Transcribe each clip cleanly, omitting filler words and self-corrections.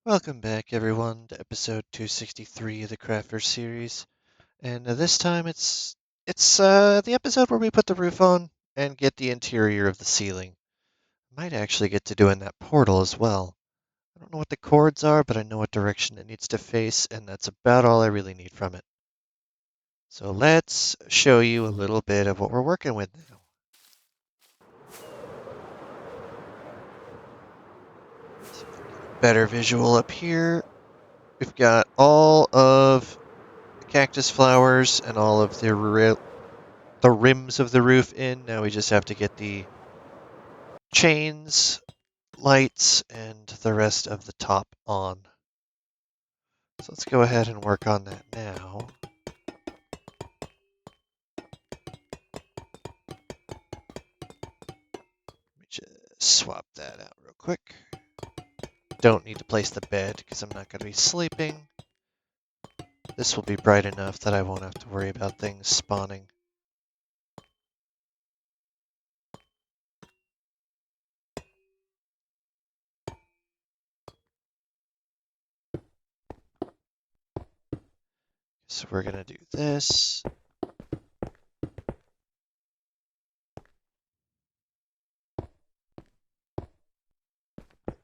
Welcome back, everyone, to episode 263 of the Craftverse series. And this time it's the episode where we put the roof on and get the interior of the ceiling. Might actually get to doing that portal as well. I don't know what the chords are, but I know what direction it needs to face, and that's about all I really need from it. So let's show you a little bit of what we're working with now. So if we get a better visual up here, we've got all of the cactus flowers and all of the rims of the roof in. Now we just have to get the chains, lights, and the rest of the top on. So let's go ahead and work on that now. Let me just swap that out real quick. Don't need to place the bed because I'm not going to be sleeping. This will be bright enough that I won't have to worry about things spawning. So we're going to do this.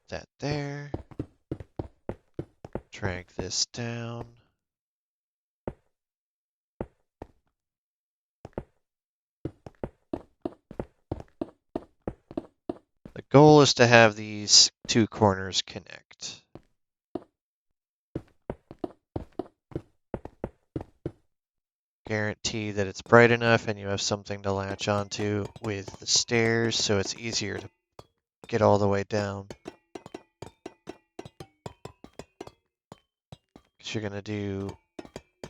That there. Drag this down. The goal is to have these two corners connect. Guarantee that it's bright enough and you have something to latch onto with the stairs so it's easier to get all the way down. Because you're going to do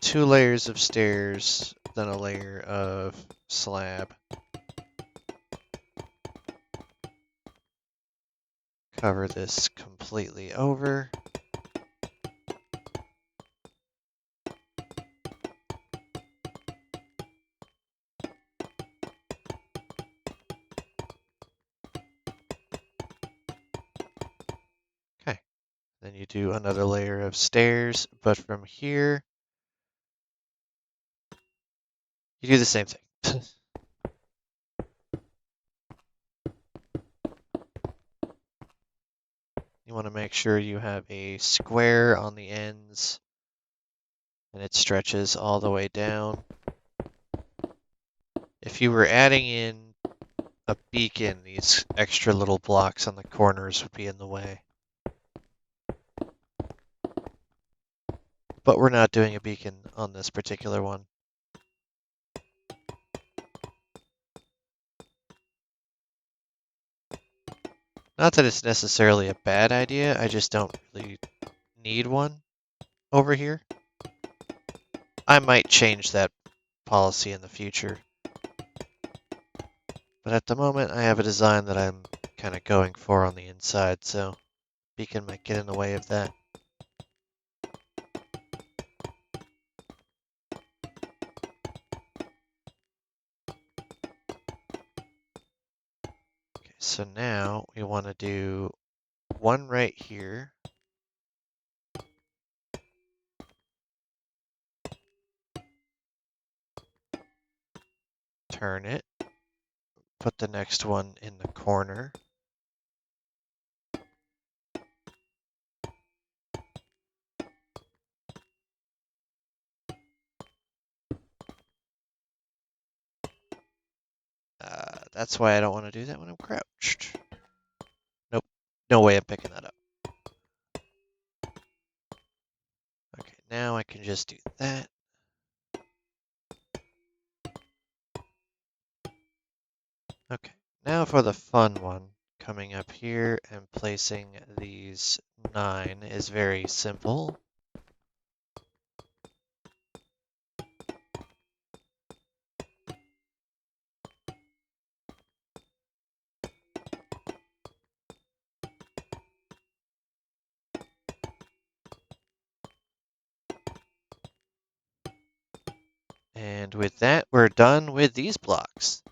2 layers of stairs, then a layer of slab. Cover this completely over. Okay. Then you do another layer of stairs, but from here, you do the same thing. You want to make sure you have a square on the ends and it stretches all the way down. If you were adding in a beacon, these extra little blocks on the corners would be in the way. But we're not doing a beacon on this particular one. Not that it's necessarily a bad idea, I just don't really need one over here. I might change that policy in the future. But at the moment, I have a design that I'm kind of going for on the inside, so beacon might get in the way of that. Okay, so now we want to do one right here. Turn it. Put the next one in the corner. That's why I don't want to do that when I'm crouched. Nope, no way I'm picking that up. Okay, now I can just do that. Okay, now for the fun one. Coming up here and placing these 9 is very simple. And with that, we're done with these blocks.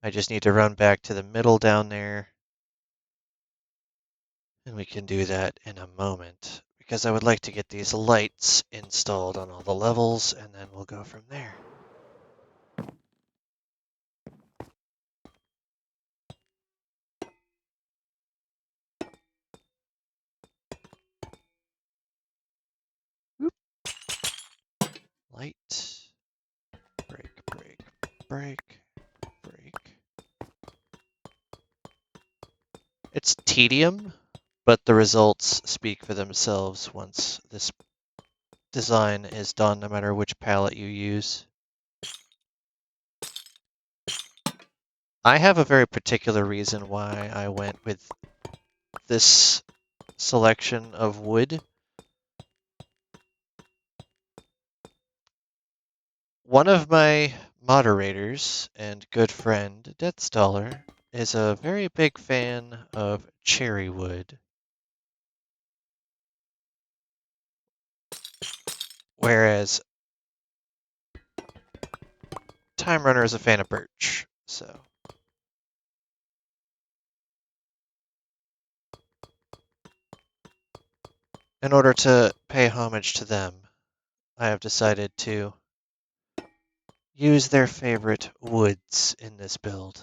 I just need to run back to the middle down there. And we can do that in a moment, because I would like to get these lights installed on all the levels, and then we'll go from there. Whoop. Light, break, break, break, break. It's tedium, but the results speak for themselves once this design is done, no matter which palette you use. I have a very particular reason why I went with this selection of wood. One of my moderators and good friend, Deathstaller, is a very big fan of cherry wood, whereas Time Runner is a fan of birch. So, in order to pay homage to them, I have decided to use their favorite woods in this build.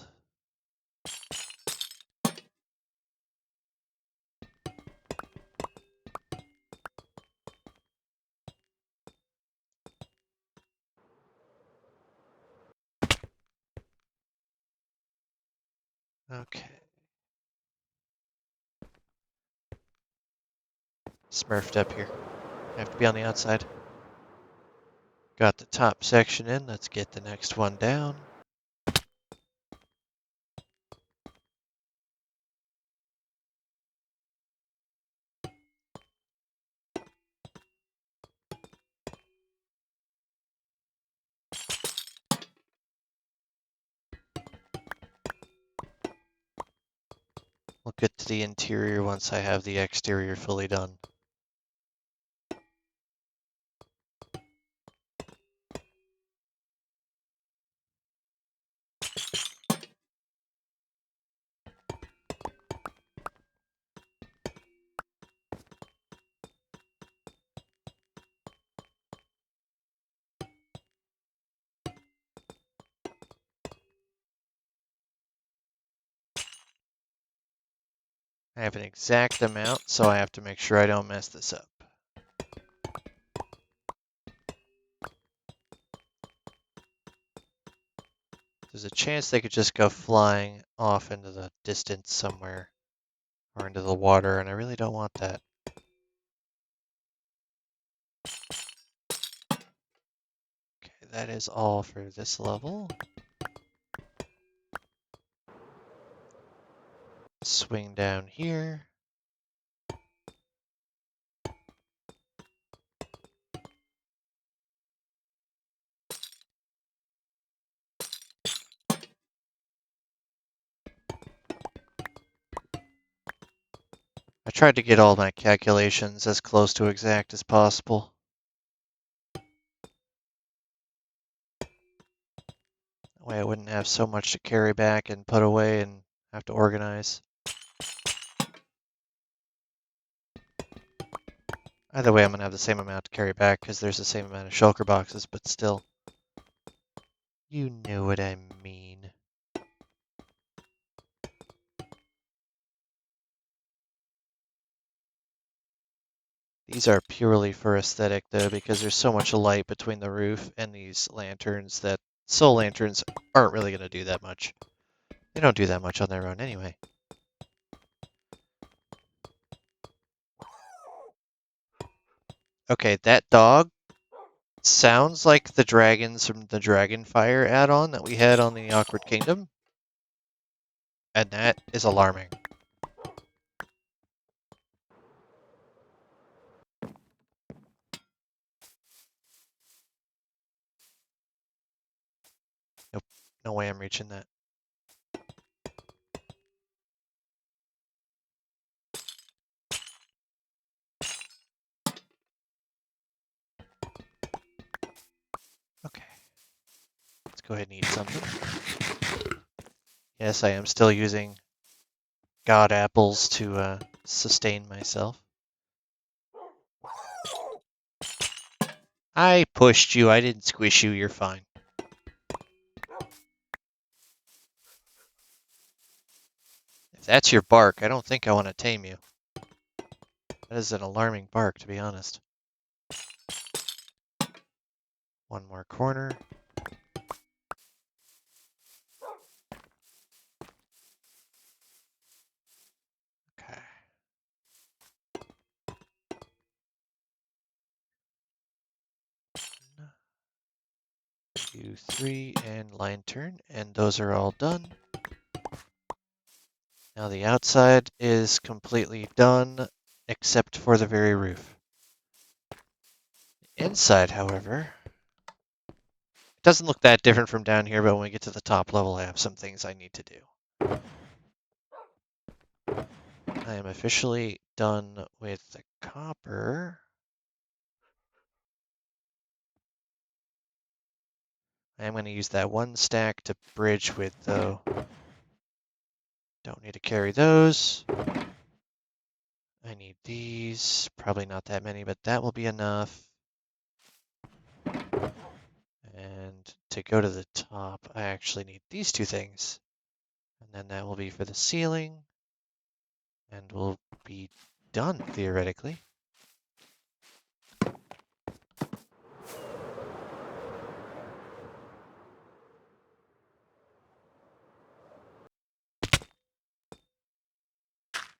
Okay. Smurfed up here. I have to be on the outside. Got the top section in. Let's get the next one down. We'll get to the interior once I have the exterior fully done. I have an exact amount, so I have to make sure I don't mess this up. There's a chance they could just go flying off into the distance somewhere or into the water, and I really don't want that. Okay, that is all for this level. Swing down here. I tried to get all my calculations as close to exact as possible. That way I wouldn't have so much to carry back and put away and have to organize. Either way, I'm going to have the same amount to carry back because there's the same amount of shulker boxes, but still. You know what I mean. These are purely for aesthetic, though, because there's so much light between the roof and these lanterns that soul lanterns aren't really going to do that much. They don't do that much on their own anyway. Okay, that dog sounds like the dragons from the Dragonfire add-on that we had on the Awkward Kingdom. And that is alarming. Nope, no way I'm reaching that. Okay. Let's go ahead and eat something. Yes, I am still using god apples to sustain myself. I pushed you. I didn't squish you. You're fine. If that's your bark, I don't think I want to tame you. That is an alarming bark, to be honest. One more corner. Okay. 2, 3, and line turn, and those are all done. Now the outside is completely done, except for the very roof. Inside, however, it doesn't look that different from down here, but when we get to the top level, I have some things I need to do. I am officially done with the copper. I am going to use that one stack to bridge with, though. Don't need to carry those. I need these. Probably not that many, but that will be enough. And to go to the top, I actually need these two things. And then that will be for the ceiling. And we'll be done, theoretically.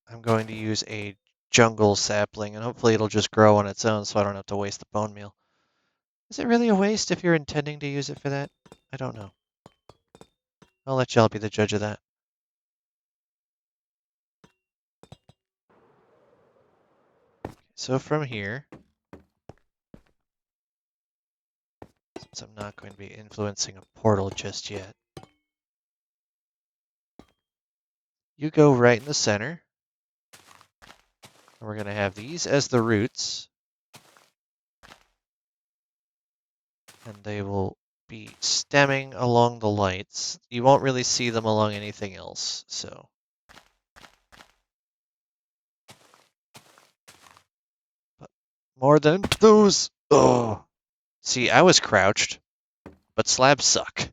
I'm going to use a jungle sapling, and hopefully it'll just grow on its own so I don't have to waste the bone meal. Is it really a waste if you're intending to use it for that? I don't know. I'll let y'all be the judge of that. So from here, since I'm not going to be influencing a portal just yet, you go right in the center. And we're going to have these as the roots. And they will be stemming along the lights. You won't really see them along anything else, so. But more than those. Oh. See, I was crouched, but slabs suck.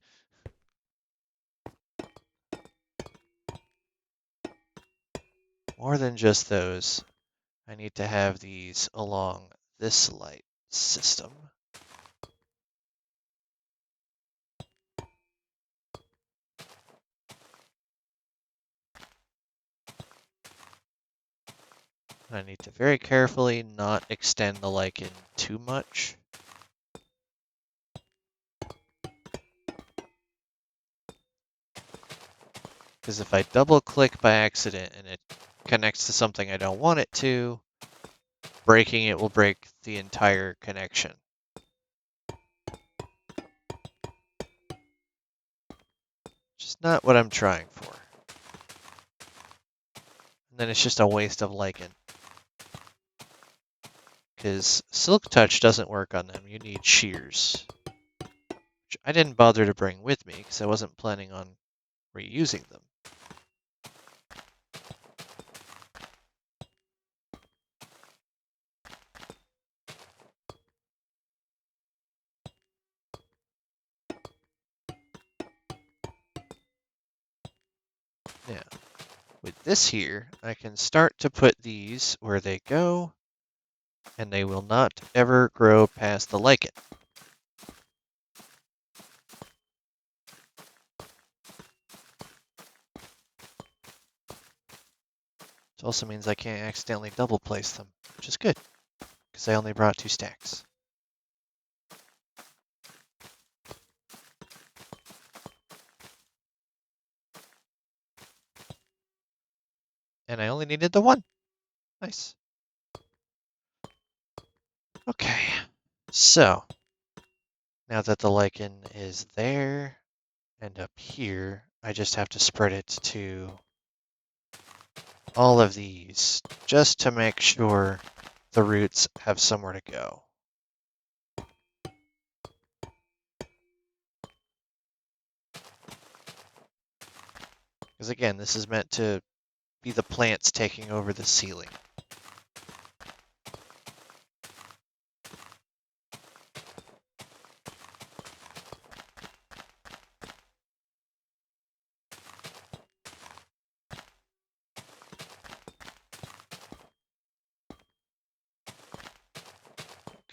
More than just those. I need to have these along this light system. I need to very carefully not extend the lichen too much. Because if I double click by accident and it connects to something I don't want it to, breaking it will break the entire connection. Which is not what I'm trying for. And then it's just a waste of lichen. Because Silk Touch doesn't work on them. You need shears. Which I didn't bother to bring with me because I wasn't planning on reusing them. Now, with this here, I can start to put these where they go, and they will not ever grow past the lichen. It also means I can't accidentally double place them, which is good, because I only brought 2 stacks. And I only needed the 1. Nice. Okay, so now that the lichen is there and up here, I just have to spread it to all of these just to make sure the roots have somewhere to go. Because again, this is meant to be the plants taking over the ceiling.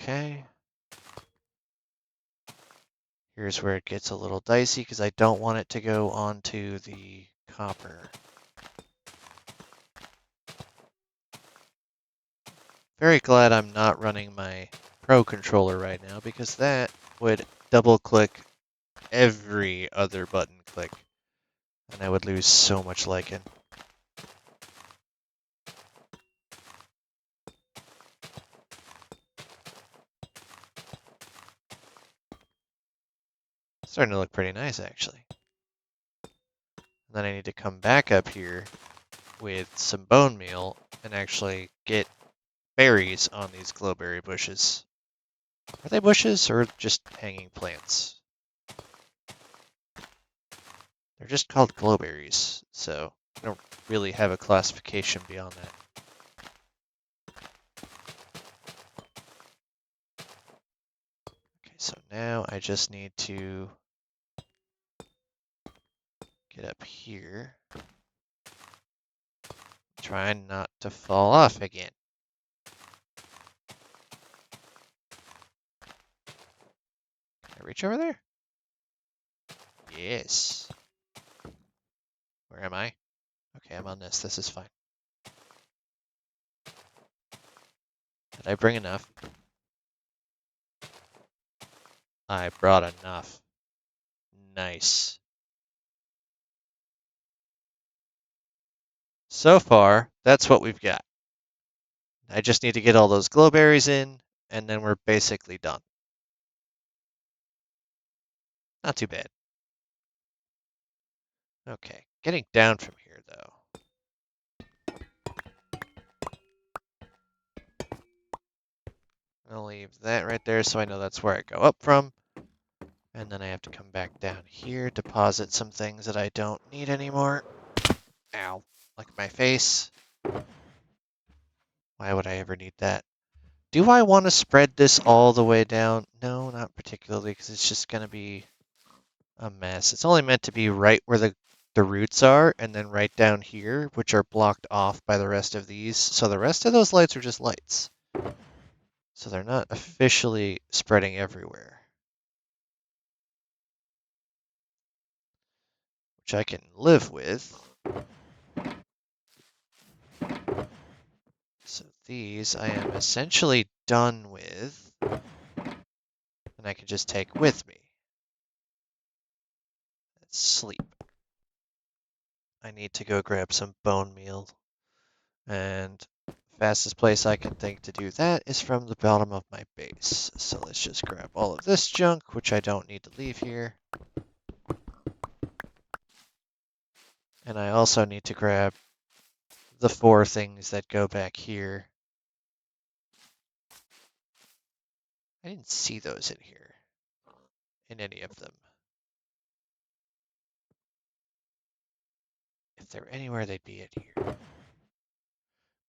Okay. Here's where it gets a little dicey because I don't want it to go onto the copper. Very glad I'm not running my Pro controller right now because that would double click every other button click and I would lose so much lichen. Starting to look pretty nice actually. And then I need to come back up here with some bone meal and actually get berries on these glowberry bushes. Are they bushes or just hanging plants? They're just called glowberries, so I don't really have a classification beyond that. Okay, so now I just need to get up here. Try not to fall off again. Can I reach over there? Yes. Where am I? Okay, I'm on this. This is fine. Did I bring enough? I brought enough. Nice. So far, that's what we've got. I just need to get all those glowberries in, and then we're basically done. Not too bad. Okay, getting down from here, though. I'll leave that right there so I know that's where I go up from. And then I have to come back down here, deposit some things that I don't need anymore. Ow, like my face. Why would I ever need that? Do I want to spread this all the way down? No, not particularly, because it's just going to be a mess. It's only meant to be right where the roots are, and then right down here, which are blocked off by the rest of these. So the rest of those lights are just lights. So they're not officially spreading everywhere. Which I can live with. So these I am essentially done with, and I can just take with me. Let's sleep. I need to go grab some bone meal, and fastest place I can think to do that is from the bottom of my base. So let's just grab all of this junk, which I don't need to leave here. And I also need to grab the 4 things that go back here. I didn't see those in here, in any of them. If they're anywhere, they'd be in here.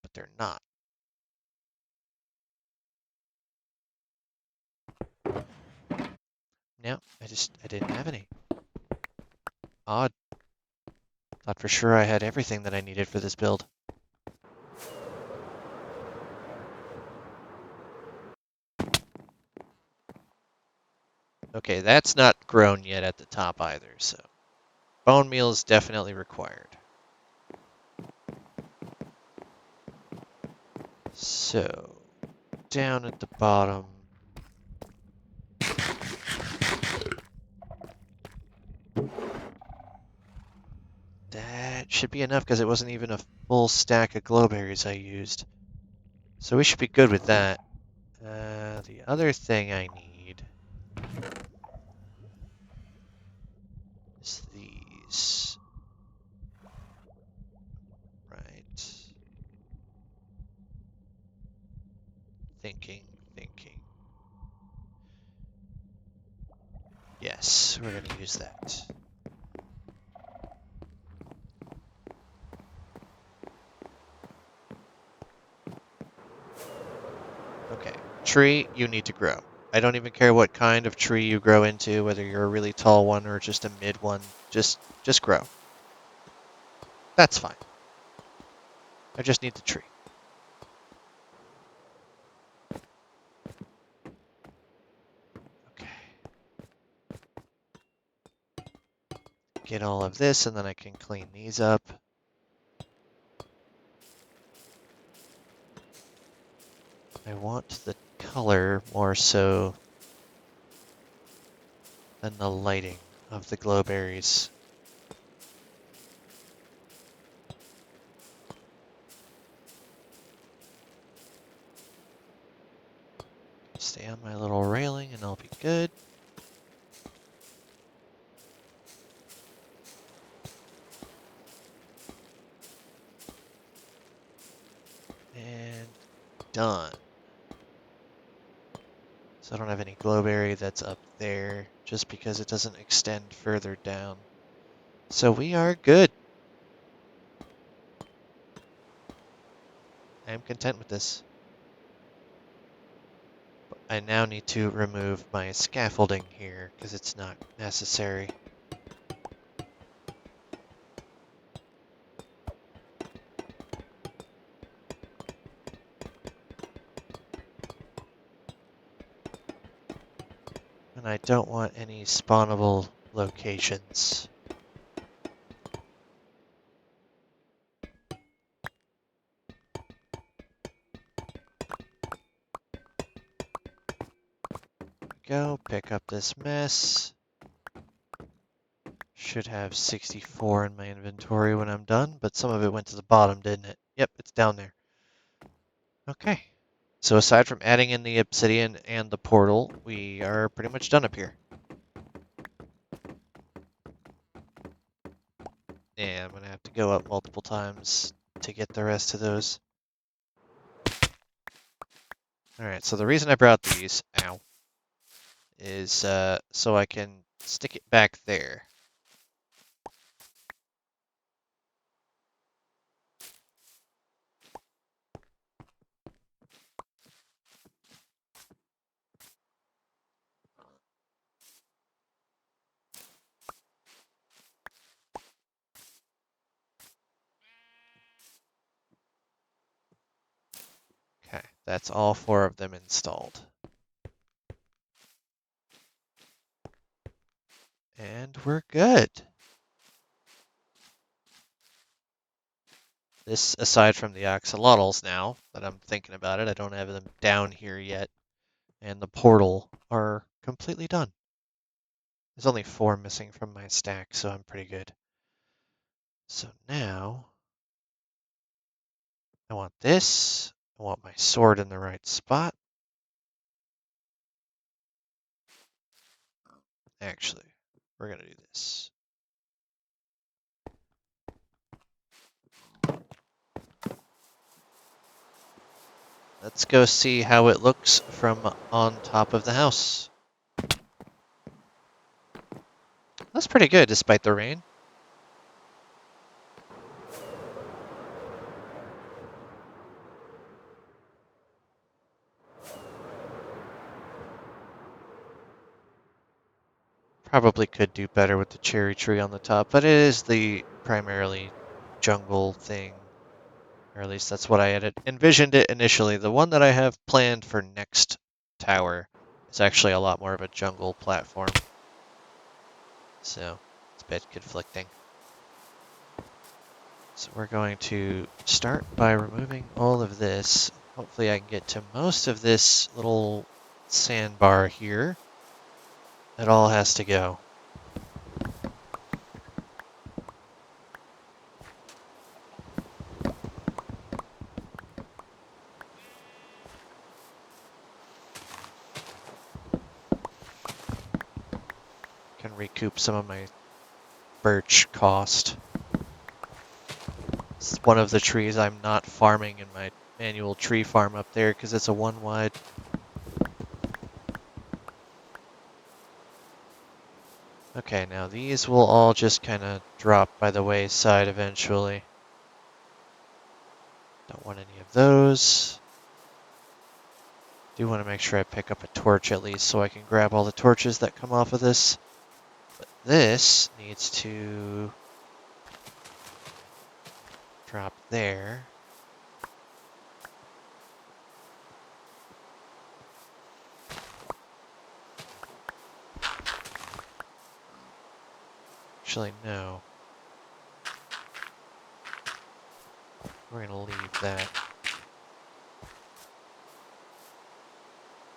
But they're not. No, I didn't have any. Odd. Thought for sure I had everything that I needed for this build. Okay, that's not grown yet at the top either, so bone meal is definitely required. So, down at the bottom. That should be enough because it wasn't even a full stack of glowberries I used. So we should be good with that. The other thing I need is these. Right. Thinking. Yes, we're going to use that. Okay, tree, you need to grow. I don't even care what kind of tree you grow into, whether you're a really tall one or just a mid one. Just grow. That's fine. I just need the tree. get all of this, and then I can clean these up. I want the color more so than the lighting of the glowberries. Stay on my little railing and I'll be good. And done. So I don't have any glowberry that's up there just because it doesn't extend further down. So we are good. I am content with this. But I now need to remove my scaffolding here because it's not necessary. And I don't want any spawnable locations. Go pick up this mess. Should have 64 in my inventory when I'm done, but some of it went to the bottom, didn't it? Yep, it's down there. Okay. So aside from adding in the obsidian and the portal, we are pretty much done up here. Yeah, I'm going to have to go up multiple times to get the rest of those. Alright, so the reason I brought these, ow, is so I can stick it back there. Okay, that's all 4 of them installed. And we're good. This, aside from the axolotls now, that I'm thinking about it, I don't have them down here yet. And the portal are completely done. There's only 4 missing from my stack, so I'm pretty good. So now, I want this. I want my sword in the right spot. Actually, we're going to do this. Let's go see how it looks from on top of the house. That's pretty good despite the rain. Probably could do better with the cherry tree on the top, but it is the primarily jungle thing. Or at least that's what I had envisioned it initially. The one that I have planned for next tower is actually a lot more of a jungle platform. So it's a bit conflicting. So we're going to start by removing all of this. Hopefully I can get to most of this little sandbar here. It all has to go. Can recoup some of my birch cost. It's one of the trees I'm not farming in my manual tree farm up there because it's a 1 wide. Okay, now these will all just kind of drop by the wayside eventually. Don't want any of those. Do want to make sure I pick up a torch at least so I can grab all the torches that come off of this. But this needs to drop there. Actually, no. We're gonna leave that.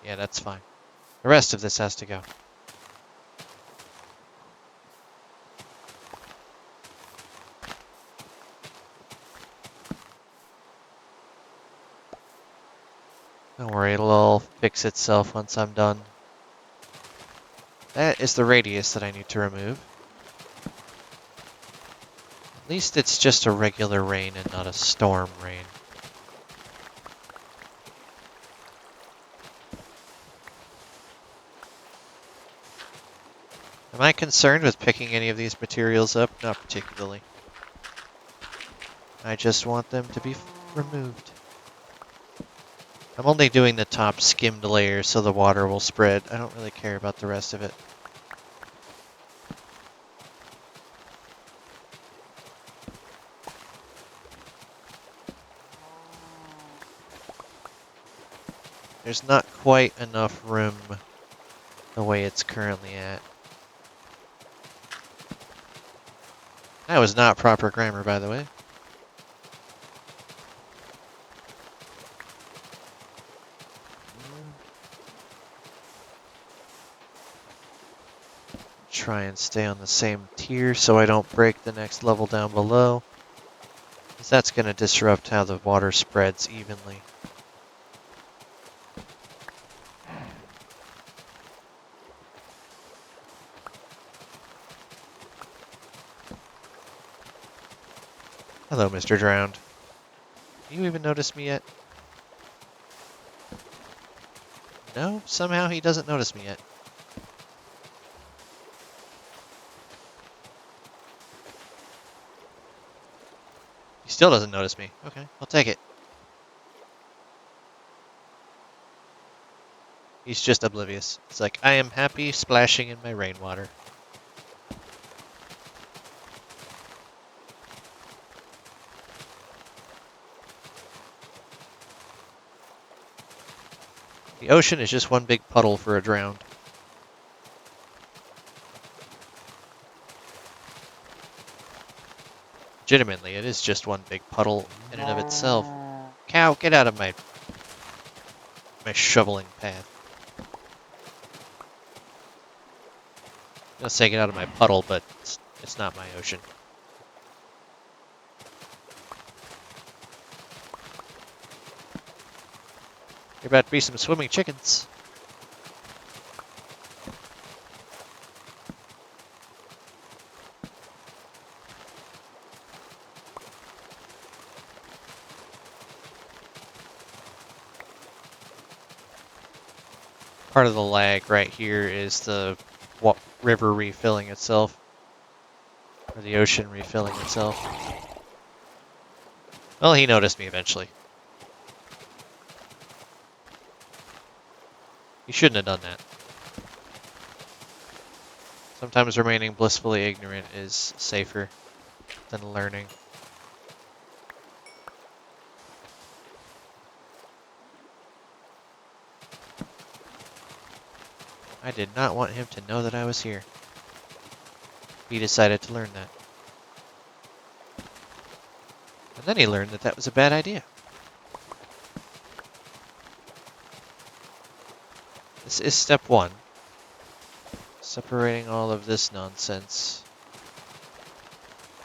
Yeah, that's fine. The rest of this has to go. Don't worry, it'll all fix itself once I'm done. That is the radius that I need to remove. At least it's just a regular rain and not a storm rain. Am I concerned with picking any of these materials up? Not particularly. I just want them to be removed. I'm only doing the top skimmed layer so the water will spread. I don't really care about the rest of it. There's not quite enough room the way it's currently at. That was not proper grammar, by the way. Try and stay on the same tier so I don't break the next level down below, because that's going to disrupt how the water spreads evenly. Hello, Mr. Drowned. You even notice me yet? No, somehow he doesn't notice me yet. He still doesn't notice me. Okay, I'll take it. He's just oblivious. It's like, I am happy splashing in my rainwater. The ocean is just one big puddle for a drowned. Legitimately, it is just one big puddle in and of itself. Cow, get out of my shoveling path. I'm gonna say get out of my puddle, but it's not my ocean. You're about to be some swimming chickens. Part of the lag right here is the river refilling itself, or the ocean refilling itself. Well, he noticed me eventually. He shouldn't have done that. Sometimes remaining blissfully ignorant is safer than learning. I did not want him to know that I was here. He decided to learn that. And then he learned that that was a bad idea. This is step 1. Separating all of this nonsense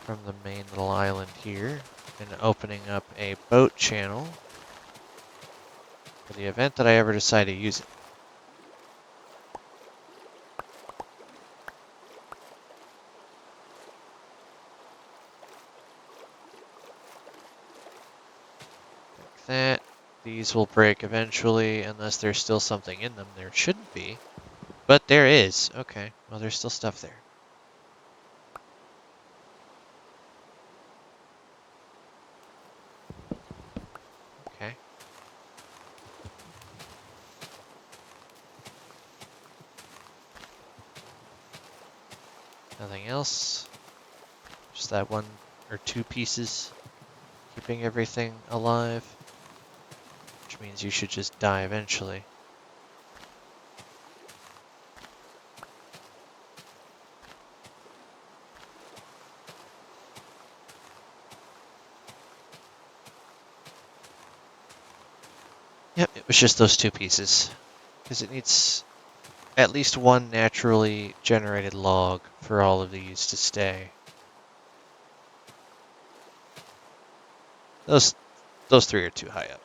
from the main little island here and opening up a boat channel for the event that I ever decide to use it. Like that. These will break eventually unless there's still something in them. There shouldn't be. But there is. Okay. Well, there's still stuff there. Okay. Nothing else. Just that 1 or 2 pieces keeping everything alive. Which means you should just die eventually. Yep, it was just those two pieces. Because it needs at least one naturally generated log for all of these to stay. Those three are too high up.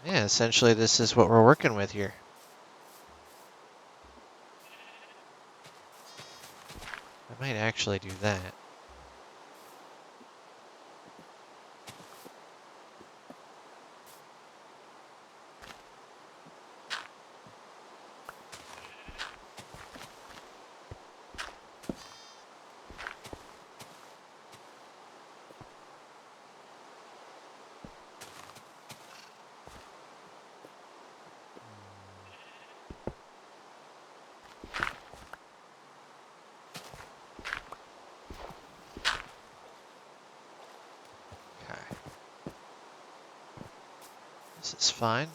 Yeah, essentially this is what we're working with here. I might actually do that. Okay. This is fine.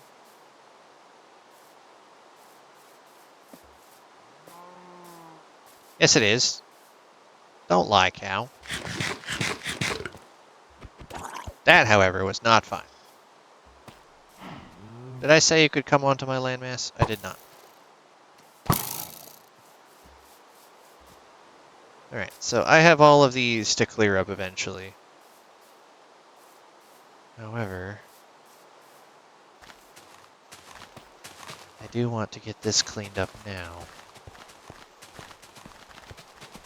Yes, it is. Don't lie, cow. That, however, was not fine. Did I say you could come onto my landmass? I did not. Alright, so I have all of these to clear up eventually. However, I do want to get this cleaned up now.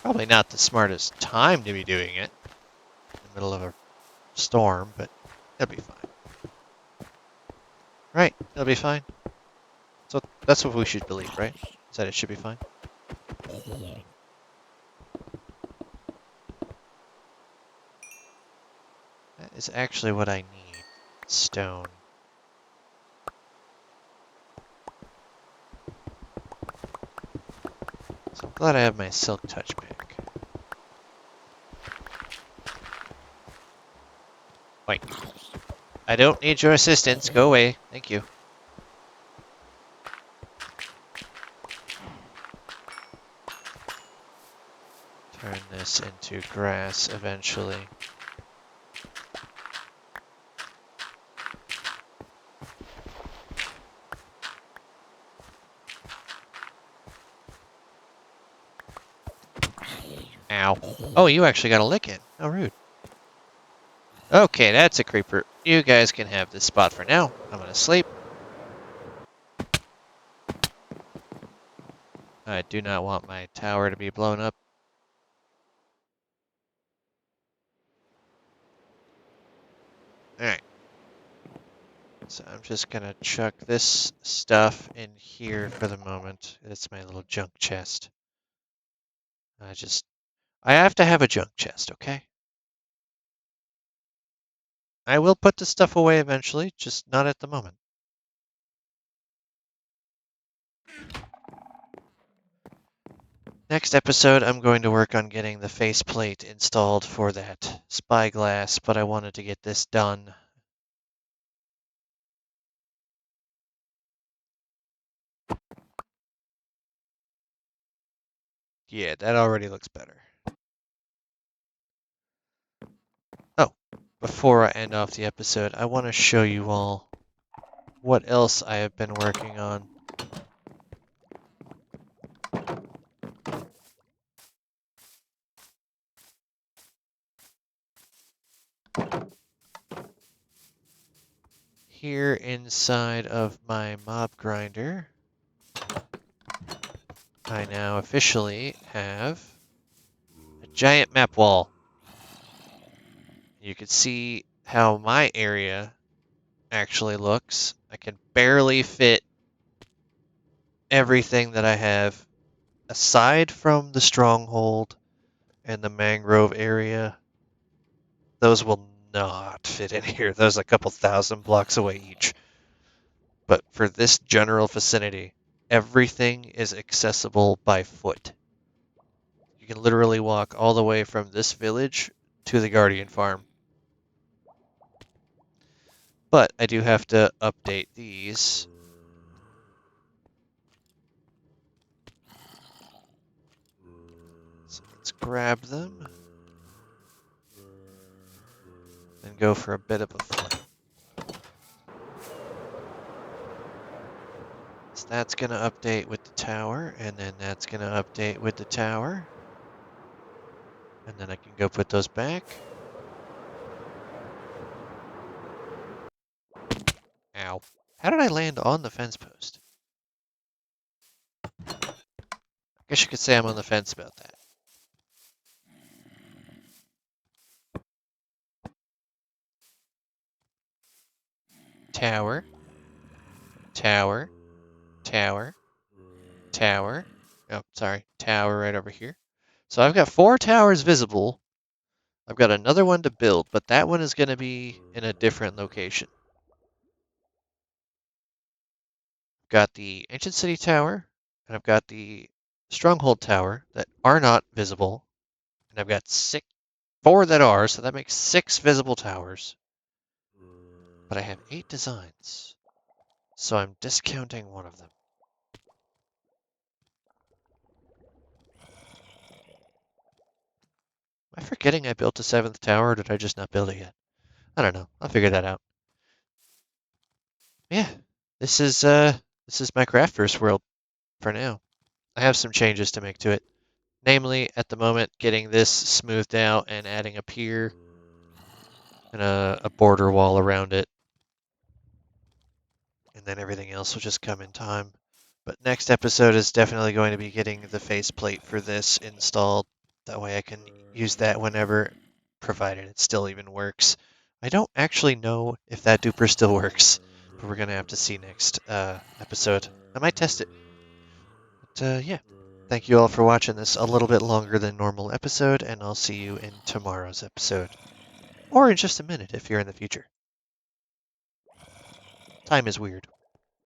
Probably not the smartest time to be doing it. In the middle of a storm, but that'll be fine. Right, that'll be fine. So that's what we should believe, right? Is that it should be fine? That is actually what I need. Stone. So I'm glad I have my silk touch back. Wait. I don't need your assistance. Go away. Thank you. Turn this into grass eventually. Ow. Oh, you actually got a lick in. How rude. Okay, that's a creeper. You guys can have this spot for now. I'm gonna sleep. I do not want my tower to be blown up. Alright. So I'm just gonna chuck this stuff in here for the moment. It's my little junk chest. I have to have a junk chest, okay? I will put the stuff away eventually, just not at the moment. Next episode, I'm going to work on getting the faceplate installed for that spyglass, but I wanted to get this done. Yeah, that already looks better. Oh, before I end off the episode, I want to show you all what else I have been working on. Here inside of my mob grinder, I now officially have a giant map wall. You can see how my area actually looks. I can barely fit everything that I have aside from the stronghold and the mangrove area. Those will not fit in here. Those are a couple thousand blocks away each. But for this general vicinity, everything is accessible by foot. You can literally walk all the way from this village to the Guardian Farm. But I do have to update these. So let's grab them. and go for a bit of a flip. So that's going to update with the tower, and then that's going to update with the tower. And then I can go put those back. Ow. How did I land on the fence post? I guess you could say I'm on the fence about that. Tower. Tower. Tower. Tower. Oh, sorry. Tower right over here. So I've got 4 towers visible. I've got another one to build, but that one is going to be in a different location. I've got the Ancient City Tower, and I've got the Stronghold Tower that are not visible, and I've got 4 that are, so that makes 6 visible towers. But I have 8 designs, so I'm discounting one of them. Am I forgetting I built a 7th tower, or did I just not build it yet? I don't know. I'll figure that out. Yeah, this is my Craftverse world for now. I have some changes to make to it. Namely, at the moment, getting this smoothed out and adding a pier and a border wall around it. And then everything else will just come in time. But next episode is definitely going to be getting the faceplate for this installed. That way I can use that whenever, provided it still even works. I don't actually know if that duper still works, but we're going to have to see next episode. I might test it. But yeah, thank you all for watching this a little bit longer than normal episode, and I'll see you in tomorrow's episode. Or in just a minute if you're in the future. Time is weird.